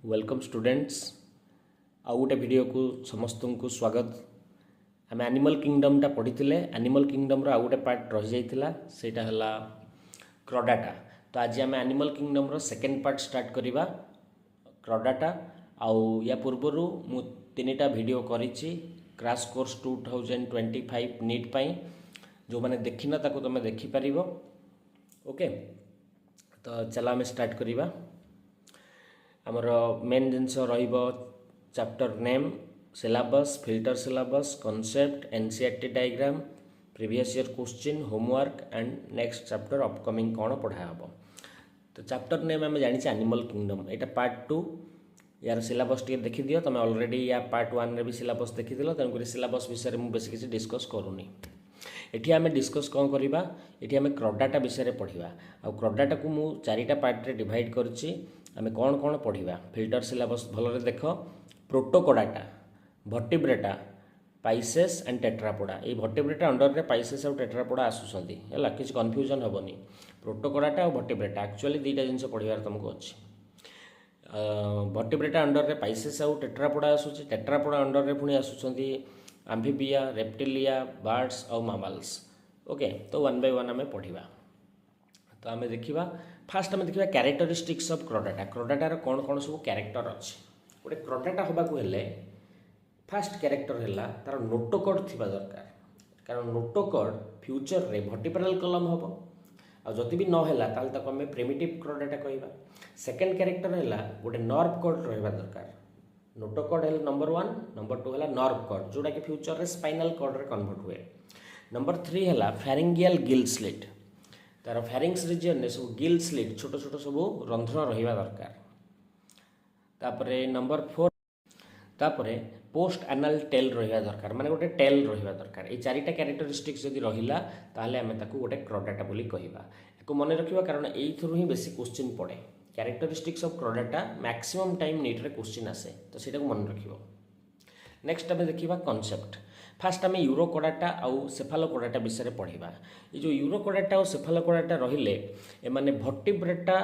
Welcome students आउ गोटे video को समस्त को स्वागत। आम एनिमल किंगडम पढ़ी एनिमल किंगडम आउ गोटे पार्ट रही जाइथिला सेटा हला क्रॉडाटा। तो आज आम animal kingdom second part start करिबा क्रॉडाटा। आउ या पूर्वर मु तीनटा वीडियो करिछि क्रैश कोर्स 2025 नीट पाई जो माने देखिना ताको तुम देखि परिबो। ओके तो चला आम स्टार्ट करिबा। आमर मेन जिनस रहिबो chapter name, syllabus, filter syllabus, concept, NCERT diagram, previous year question, homework and next chapter upcoming कौन पढ़ा हम। तो चैप्टर नेम आम जानी एनिमल किंगडम, यहाँ पार्ट 2 यार सिलेबस टे देखी दियो। तुम ऑलरेडी या पार्ट 1 रे भी सिलेबस देखी दिलो, तेणुक सिलेबस विषय में बेस किसी डिस्कस करूनी। एठी आम डिस्कस कौन करवा, एठी आम क्रॉडाटा विषय में पढ़ा। आ क्रॉडाटा को मु 4टा पार्ट रे डिवाइड करछि। आम कौन कौन पढ़ा फिल्टर सिलेबस भलरे देख। प्रोटोकोडाटा, भर्टिब्रेटा, पाइसेस एंड टेट्रापोडा। ये भर्टिब्रेटा अंडर रे पाइसेस और टेट्रापोडा आसुसंती है, किसी कन्फ्यूजन हेनी। प्रोटोकोडाटा और भर्टिब्रेटा एक्चुअली दुईटा जिन पढ़ार तुमको अच्छी। भर्टिब्रेटा अंडर रे पाइसेस और टेट्रापोडा आसूसी। टेट्रापोडा अंडर रे पुणी आसुसंती आम्फिबिया, रेप्टिलिया, बर्ड्स और मामल्स। ओके तो वन बाय वन आम पढ़ा। तो आम देखा फास्ट आम देखा कैरेक्टरिस्टिक्स ऑफ क्रॉडाटा। क्रॉडाटार कौन कौन सब कैरेक्टर अच्छे। गोटे क्रॉडाटा होगा फास्ट कैरेक्टर है तार नोटोकोड थिबा दरकार, कारण नोटोकोड फ्यूचर रे वर्टिब्रल कलम हम आदि भी नहला ताको आम प्रिमिटिव क्रॉडाटा कहवा। सेकेंड कैरेक्टर है गोटे नर्व कोड रहा दरकार। नोटोकोड है नंबर 1, नंबर 2 है नर्व कोड जोटा कि फ्यूचर रे स्पाइनल कोड रे कन्वर्ट हुए। नंबर 3 है फेरिंगियल गिल स्लिट, तार फेरिंग्स रिजन में सब गिल स्लिट छोट छोट सब रंध्र रहा दरकार। तापरे नंबर 4 तापरे पोस्ट एनाल टेल रहा दरकार, माने गोटे टेल रहा दरकार। ये 4टा कैरेक्टरिस्टिक्स जदि रहिला ताहले आमे ताकू गोटे क्रॉडाटा बोली कहवा। एको मन रखिबा कारण एइथरु ही बेसी क्वेश्चन पड़े। Characteristics of chordata maximum time NEET रे क्वेश्चन आसे, तो सेटा को मन रखिबो। नेक्स्ट आमे देखिबा कॉन्सेप्ट। फास्ट आम यूरोकोडाटा आउ सेफालोकोडाटा विषय में पढ़ा। ये जो यूरोकोडाटा और सेफालोकोडाटा रहिले एमाने भर्टिब्रेटा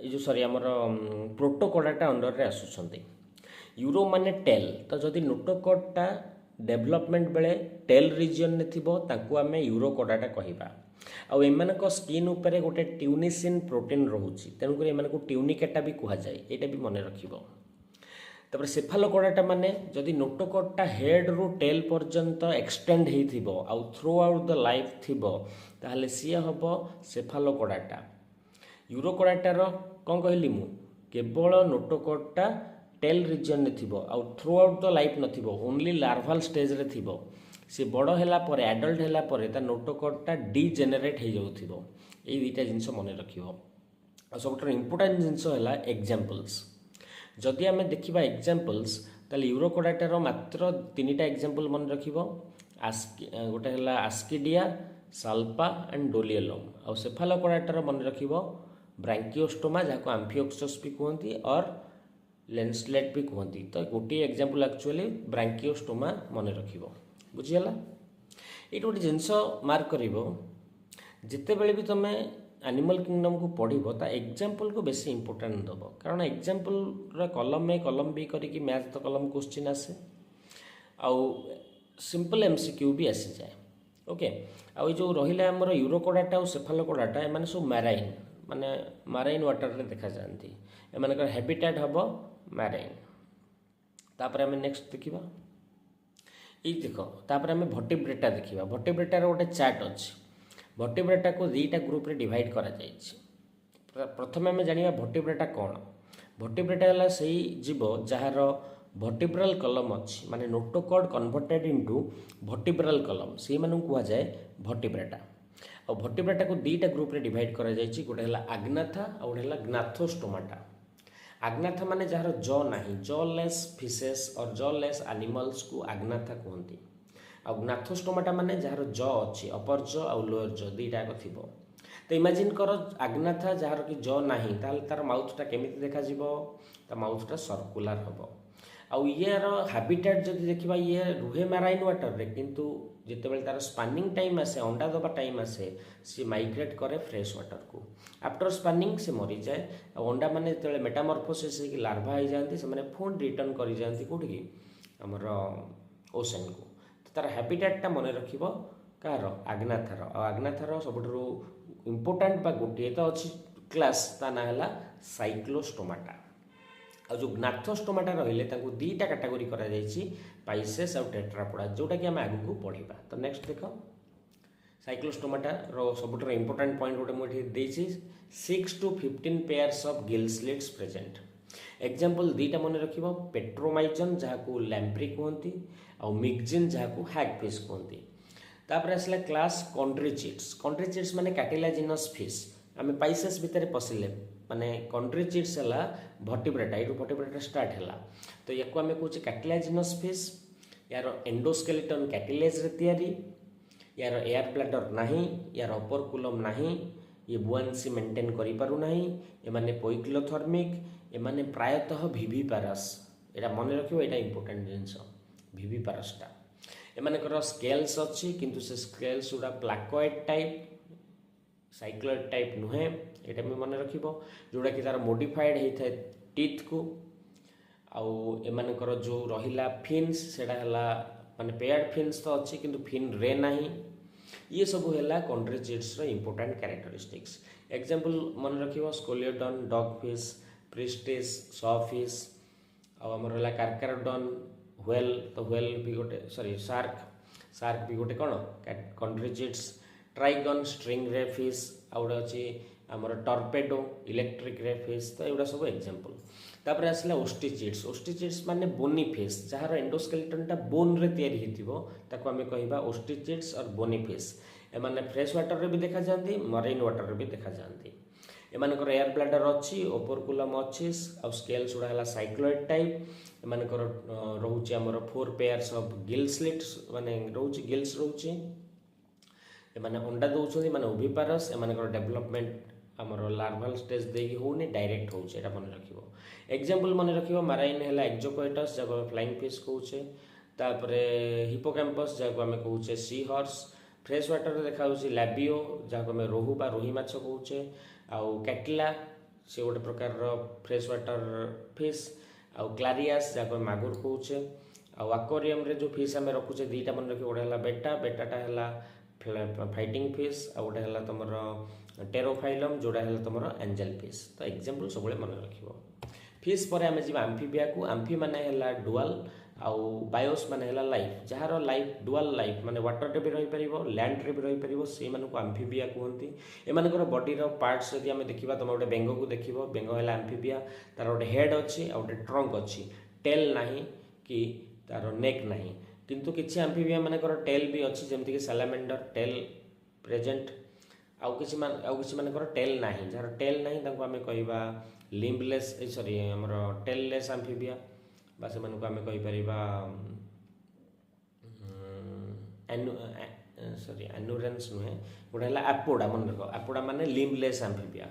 ये जो सॉरी आमर प्रोटोकोडाटा अंडर रे आसुछंती। यूरो माने टेल, तो जदि नोटोकोडटा डेवलपमेंट बेले टेल रिजन ने थिबो ताकू आमे यूरोकोडाटा कहिबा। आउ एमानक स्किन उपरे गोटे ट्यूनिसिन प्रोटीन रहउची, तेणुक एमानक ट्यूनिकेटा भी कहा जाए, एटा भी मन रखिबो। तापर सेफालोकोडाटा माने जदि नोटोकोडटा हेड रु टेल पर्यंत एक्सटेंड होइथिबो आउ थ्रू आउट द लाइफ थिबो ताहले सी हबो सेफालोकोडाटा। यूरोकोडाटार कौन कहली मु केवल नोटोकोडटा टेल रिजन ने थिबो आउ थ्रू आउट द लाइफ नथिबो, ओनली लार्वाल स्टेज रे थिबो। सी बड़ हैला परे एडल्ट हैला परे ता नोटोकोडटा डीजेनेरेट हो जाउथिबो। एई दुईटा जिंस मन रखिबो। आ सबटा इंपोर्टेंट जिंस हैला एग्जांपल्स। जदि आम देखा एग्जाम्पल्स ताले यूरोकोडाटार मात्र 3टा एग्जाम्पल मन रखिबो। गोटे है आस्किडिया, साल्पा एंड डोलिएलोम। आउ सेफालोकोडाटार मन रखिबो ब्रांकियोस्टोमा जहाँ आम्फिओक्सस भी कहती और लेंसलेट भी कहती। तो गोटे एग्जाम्पल एक्चुअली ब्रांकियोस्टोमा मन रखिबो। बुझीगला। ये गोटे जिनस मार्क करिवो जिते बेले भी तुम एनिमल किंगडम को पढ़ो ता एग्जाम्पल को बेसी इंपोर्टेंट दब, कारण एग्जाम्पल कलम ए कलम भी करी मैथ तो कलम क्वेश्चन आसे आउ सिंपल एमसीक्यू भी आसी जाए। ओके आउ जो रहिला हमर यूरोकोडाटा और सेफालोकोडाटा एमाने सब मैराइन माने माराइन वाटर रे देखा जाती। एमानकर हैबिटेट हबो मैराइन। तापर आमे नेक्स्ट देखिबा ई देखो। तापर आमे भर्टिब्रेटा देखिबा। भर्टिब्रेटार गोटे चार्ट अछि। भर्टिब्रेटा को 2टा ग्रुप रे डिवाइड करा जायछि। प्रथम आम जानिबा भर्टिब्रेटा कौन। भर्टिब्रेटा है सही जीव जार भर्टिब्रल कलम अच्छी, माने नोटोकोड कन्वर्टेड इनटू भर्टिब्रल कलम, से मानू कहा जाए भर्टिब्रेटा। और भर्टिब्रेटा को 2टा ग्रुप रे डिवाइड करा जायछि। गोटे है आग्नाथा और गोटे है ग्नाथोस्टोमाटा। आग्नाथा माने जार जॉ नाही, जॉलेस फिशेस और जॉलेस एनिमल्स को आग्नाथा कहती। आ ग्नाथोस्टोमाटा माने जार जॉ अच्छी, अपर जॉ और लोअर जॉ 2टा थिबो। तो इमेजिन कर आग्नाथा जार कि जॉ नाही ताल तार माउथटा केमिति देखा जिवो, ता माउथटा सर्कुलर हबो। आउ यार हाबिटाट जब देखा ये रुहे माराइन वाटर रे किंतु जितेबाला तार स्पानिंग टाइम आसे अंडा दबा टाइम आसे सी माइग्रेट करे फ्रेश वाटर को आफ्टर स्पानिंग से मरी जाए अंडा माने जो मेटामॉर्फोसिस होकर लार्भा हो जाती से पुणी रिटर्न कर जाती कौटी आमर ओशन को तो तार हाबिटाटा मन रख कार आग्नाथार आग्नाथार सब इम्पोर्टाट बा गोटे तो अच्छी क्लास ता ना है साइक्लोस्टोमाटा आ जो ग्नाथोस्टोमाटा रहिले तांको दीटा कैटेगोरी करा जायछि पाइसेस और टेट्रापोडा जोटा कि आम आगु पढ़ा तो नेक्स्ट देख साइक्लोस्टोमाटा रो सबुठर इंपोर्टेंट पॉइंट गोटे मुझे देछि 6 to 15 pairs of gill slits present example दीटा मन रखिबो पेट्रोमाइजन जहाको लैम्प्री कहती और मिक्जिन जहाको हैगफिश कहती तापर आसला क्लास कंट्रीचिट्स माने कैटिलाजिनस फिश आम पाइसेस भितर पशिले माने कंट्रीचिट्स है भर्टिब्रेटा ये भर्टिब्रेटा स्टार्ट है तो या आम कहे कैटिलाजिनस फिश यार एंडोस्केलेटन कैटिलेज तैयारी यार एयर ब्लैडर नहीं यार अपरकुलम नहीं ये बुआंसी मेंटेन करि पारु नहीं एमाने पोइक्लोथर्मिक एमाने प्रायतः विविपारस एटा मन रखियो एटा इंपोर्टेंट जिंस विविपारसटा एमानकर स्केल्स अच्छी किंतु से स्केल्स गुड़ा प्लाकोइड टाइप साइक्लोइड टाइप नुहे एटा भी मन रखिबो जोड़ा कि तार मॉडिफाइड होता है टीथ को आउ एमानकर जो रहिला फिन्स सेटा हला माने पेयर्ड फिन्स तो अच्छी किंतु फिन रे नहीं ये सब है कंट्रीचिट्स रो इंपोर्टेंट कैरेक्टरिस्टिक्स एग्जांपल मन रखिबो स्कोलियोडन डॉग फिश प्रिस्टिस सॉफिश आउ हमर हला कार्कारोडन व्हेल तो व्हेल भी गोटे सॉरी शार्क भी गोटे कौन कंट्रीचिट्स ट्राइगन स्ट्रिंग रे फिश आ गोटे अच्छी आमर टर्पेडो इलेक्ट्रिक रे फिश तो एगुड़ा सब एग्जांपल तापर आसला ओस्टिचिट्स माने बोनी फिश जार एंडोस्केलेटनटा बोन रे तैयारी हिथिबो ताको आमे कहिबा ओस्टिचिट्स और बोनी फिश एमाने फ्रेश वाटर रे भी देखा जाती मरीन वाटर रे भी देखा जाती एमानकर एयर ब्लैडर अच्छी ओपरकुलम अच्छी आ स्केल्स गुड़ा है साइक्लोइड टाइप एमानकर रोचे आमर 4 पेयर्स ऑफ गिल स्लिट्स माने रोचे गिल्स रोचे एमाने अंडा दौरान माने ओविपारस एमानकर डेवलपमेंट आमर लार्वाल स्टेज देकी होनी डायरेक्ट होचे एटा मन रखिबो एग्जांपल मन रखिबो माराइन हैला एक्जोकोइटस जाको फ्लाइंग फिश कहूचे तापरे हिपोकैम्पस जाको आमे कहूचे सी हॉर्स फ्रेश वाटर रे देखा होची लैबियो जाको आमे रोहू बा रोही माछ कहूचे आउ कैटला से गोटे प्रकार रो फ्रेश वाटर फिश आउ क्लारियास जाको मागुर कहूचे आउ एक्वेरियम रे जो फिश आमे रखुचे दीटा मन रखि गोटे हला बेटाटा हला फाइटिंग फिश आ गोटे है तुम टेरोफाइलम जोड़ा है तुम एंजल फिश तो एग्जांपल सब मन रखिबो फिश पर आम जी आम्फीबिया को आम्फी माने है डुआल आउ बायोस माने है life jar life dual life माने वाटर रे भी रही परिबो लैंड रे भी रही परिबो से मानको आम्फीबिया कहती एमानकर बॉडी रो पार्ट्स यदि आम देखिबा तुम गोटे बेंग को देखिबो बेंग है आम्फीबिया तार गोटे हेड अच्छी आ गोटे ट्रंक अच्छी टेल नाही कि तार नेक नाही किंतु किसी आम्फीबिया मानकर टेल भी अच्छी जमती कि सैलामेंडर टेल प्रेजेंट आउ किसी मानकर टेल नाही जार टेल नाही तांको आमे कहबा लिम्बलेस सॉरी हमर टेललेस आम्फीबिया बा से मानको आमे कहि परिबा एनुरेंस नुहे गोटे है एपोडा मन रख एपोडा माने लिम्बलेस आम्फीबिया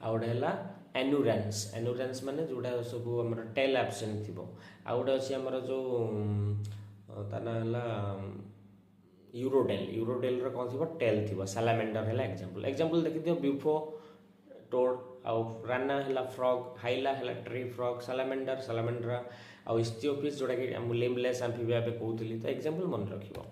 आ गोटे है एनुरेंस माने जोड़ा सब हमर टेल एब्सेंट थिबो आ गोटे अछि हमर जो ताना हला यूरोडेल रो कौन थी टेल थी सालामेंडर है एग्जांपल देखि दियो बिफो टोड आउ राना है फ्रॉग हाइला है ट्री फ्रॉग सालामेंड्रा आउ इस्थियोफिश जोड़ा कि लिम्बलेस आम्फीबिया पे कहूली तो एग्जांपल मन रखिबो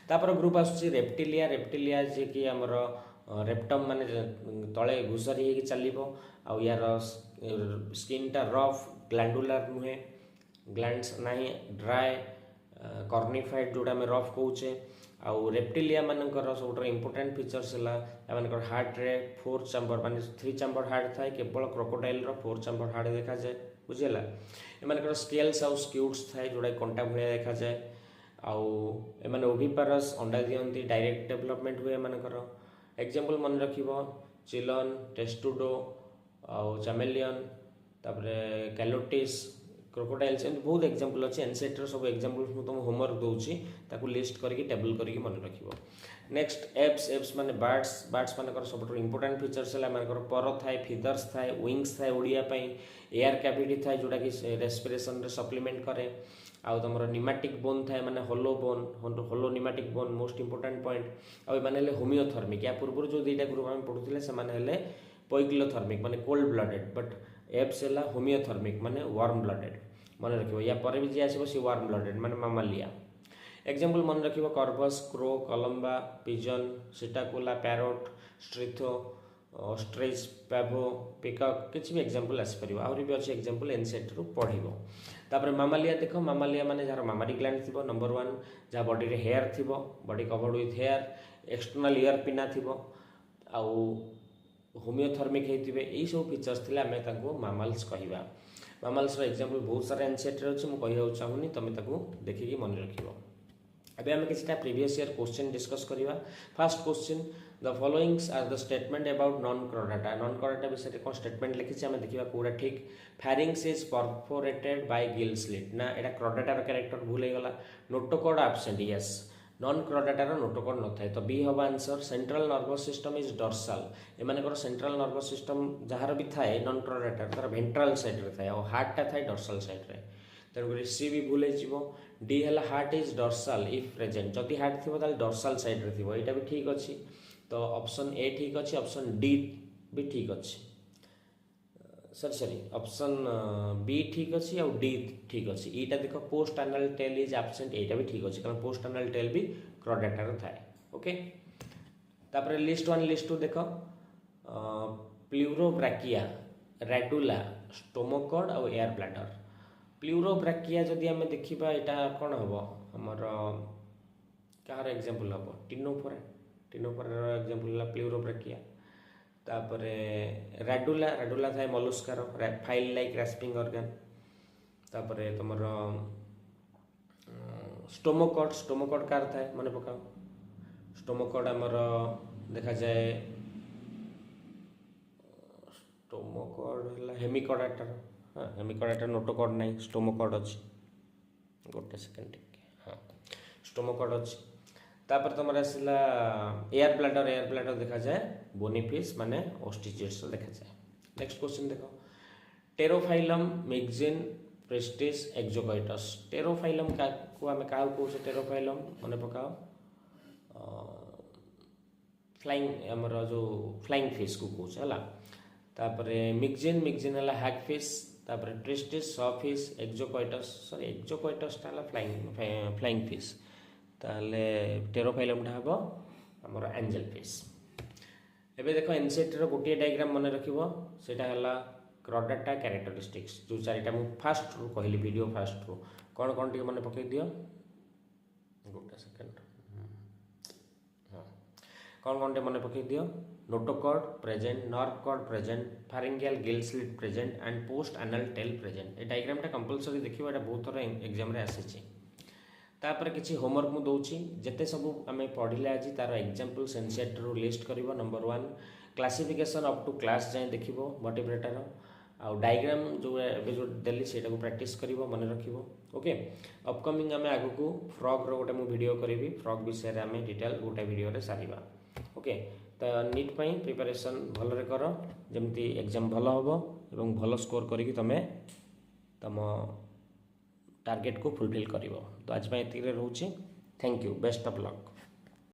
तापर ग्रुप आसुची रेप्टिलिया जे कि हमर रेप्टम माने तळे घुसरी हे कि चलिबो आउ यार स्किनटा रफ ग्लैंडुलर नुहे ग्लैंड्स नाही ड्राई कॉर्निफाइड जोड़ा में रफ कहूचे आउ रेप्टिलिया मानकर सब इंपोर्टेंट फीचर्स है हार्ट रे 4 चैम्बर माने 3 चैम्बर हार्ट थाए केवल क्रोकोडाइल रो 4 चैम्बर हार्ट देखा जाए बुझेला एमानकर स्केल्स आउ स्क्यूट्स थाए जोड़ा कंटा भलिया देखा जाए आउ एमाने ओविपारस अंडा दियंती डायरेक्ट डेवलपमेंट हुए एमानकर एग्जांपल मन रखिबो चिलन टेस्टुडो आउ चैमेलियन तापरे कैलोटिस क्रोकोडाइल्स एमती बहुत एग्जांपल अच्छे एनसीईआरटी रो सब एग्जांपल मु तुम होमवर्क दूची ताकू लिस्ट करके टेबल करके मन रखिबो। नेक्स्ट एप्स माने बर्ड्स मानकर सब इंपोर्टेंट फीचर्स है मानकर पर थाए फीदर्स थाए विंग्स थाए उड़िया एयर कैविटी थाए जोटा कि रेस्पिरेशन रे सप्लीमेंट करे। आउ तुम निमाटिक बोन थाए माने होलो निमाटिक बोन मोस्ट इंपोर्टेंट पॉइंट। आउ माने होमियोथर्मिक या पूर्व जो दुईटा ग्रुप आम पढ़ुले से माने पोइक्लोथर्मिक माने कोल्ड ब्लडेड बट एप्स है होमियोथर्मिक माने वार्म ब्लडेड मन रखिबो। या पर भी जी आसीबो सी वार्म ब्लडेड माने मामालिया। एग्जांपल मन रखिबो corvus crow columba pigeon psittacula parrot struthio ostrich pavo peacock किछि भी एग्जांपल आसी परिबो। आउरी भी अछि एग्जांपल एनसीईआरटी रु पढिबो। तापर मामालिया देखो मामालिया माने जार मामारी ग्लैंड थिबो नंबर 1 जा बॉडी रे हेयर थिबो body covered with hair external ear pinna थिबो आउ होमियोथर्मिक हेतिबे एई सब फीचर्स थिले आमे ताको मामल्स कहिबा। मामल्स रो एग्जांपल बहुत सारा एनसीईआरटी रो अछि मु कहियो चाहुनी तमे ताको देखिकी मन रखिबो। अबे आमे किछटा प्रीवियस ईयर क्वेश्चन डिस्कस करिवा। First question the followings are the statement about non chordata. Non chordata विषय कोन स्टेटमेंट लिखिछि आमे देखिबा पूरा ठीक। Pharynx is perforated by gill slit ना एटा क्रोडाटा रो कैरेक्टर भूल गला। Notochord absent yes non chordata रो नोटोकॉर्ड न थाए तो बी हबा answer. Central nervous system is dorsal एमानकर सेंट्रल नर्वस सिस्टम जहार भी थाए नॉन क्रोडाटा तार वेंट्रल साइड रे थाए और हार्ट टा थाए डॉर्सल साइड रे तेणुक सी भी भूल हो। डी है heart is dorsal if present जदि हार्ट थी ताल डॉर्सल साइड रे थी यहाँ भी ठीक अच्छी तो ऑप्शन ए ठीक अच्छे ऑप्शन डी भी ठीक अच्छे सॉरी ऑप्शन बी ठीक अच्छी और डी ठीक अच्छी। ईटा देख post anal tell is absent यहाँ भी ठीक अच्छे कारण पोस्ट एनल टेल भी क्रोडाटा थाए। ओके तापर लिस्ट 1 लिस्ट 2 देख प्लूरोब्राकिया रेडुला स्टोमोकॉर्ड और एयर ब्लैडर। प्लूरोब्राकिया जदि आम देखा यहाँ कौन हम आमर कहार एग्जांपल हम टिनोफोरा एग्जांपल है प्लूरोब्राकिया। तापर रेडुला थाए मलुस्कार फाइल लाइक रेस्पिंग ऑर्गन। तापर तुम स्टोमोकॉर्ड कार थाए मन पकाओ स्टोमोकॉर्ड आमर देखा जाए स्टोमोकॉर्ड हेमिकॉर्डाटा हाँ हेमिकॉर्डाटा नोटोकॉर्ड नहीं स्टोमोकॉर्ड अच्छी गोटे सेकेंड हाँ स्टोमोकॉर्ड अच्छी। तापर तुम आसला एयर ब्लैडर देखा जाए बोनीफिश माने ओस्टिचिड्स देखा जाए। नेक्स्ट क्वेश्चन देखो टेरोफाइलम मिक्जिन प्रेस्टिस एक्जोकाइटस। टेरोफाइलम को आम क्या कौचे टेरोफाइलम मन पकाओ फ्लाइंग आमर जो फ्लाइंग फिश को कौचे है। तापर मिक्जिन है हैगफिश तापर ट्रिस्टिस सॉफिश एक्जोकाइटस टा फ्लाइंग फिश ताले टेरोफाइलम टा हबो हमर एंजल फिश। एबे देखो एनसीईआरटी रो गोटे डायग्राम मन रखिबो सेटा हला क्रोडाटा कैरेक्टरिस्टिक्स जो चारिटा मु फास्ट रू कहली वीडियो फास्ट रू कौन टी मन पकई दियो गोटे सेकेंड हाँ कौन टे मन पकई दियो notochord present nerve cord present pharyngeal gill slit present and post anal tail present. A diagram टा कंपलसरी देखिबो एटा बहुत थोड़ा एग्जाम रे आसीची। तापर किछि होमवर्क मु दउची जते सब आमे पढिले आजी तार एग्जांपल्स एनसीईआरटी रो लिस्ट करिवो। Number 1 classification up to class जाय देखिबो वर्टिब्रेटर आउ डायग्राम जो एबे जो देली सेटा को प्रैक्टिस करिवो मन रखिवो। ओके अपकमिंग आमे आगु को फ्रॉग रो गोटे मु वीडियो करिवि फ्रॉग विषय रे आमे डिटेल गोटे वीडियो रे सारिबा। ओके तो नीट पई प्रिपरेशन भल रे करो जेमती एग्जाम भल होबो एवं भल स्कोर करिकि तमे तम टार्गेट को फुलफिल करिवो। तो आज एतिक रहूची thank you best of luck.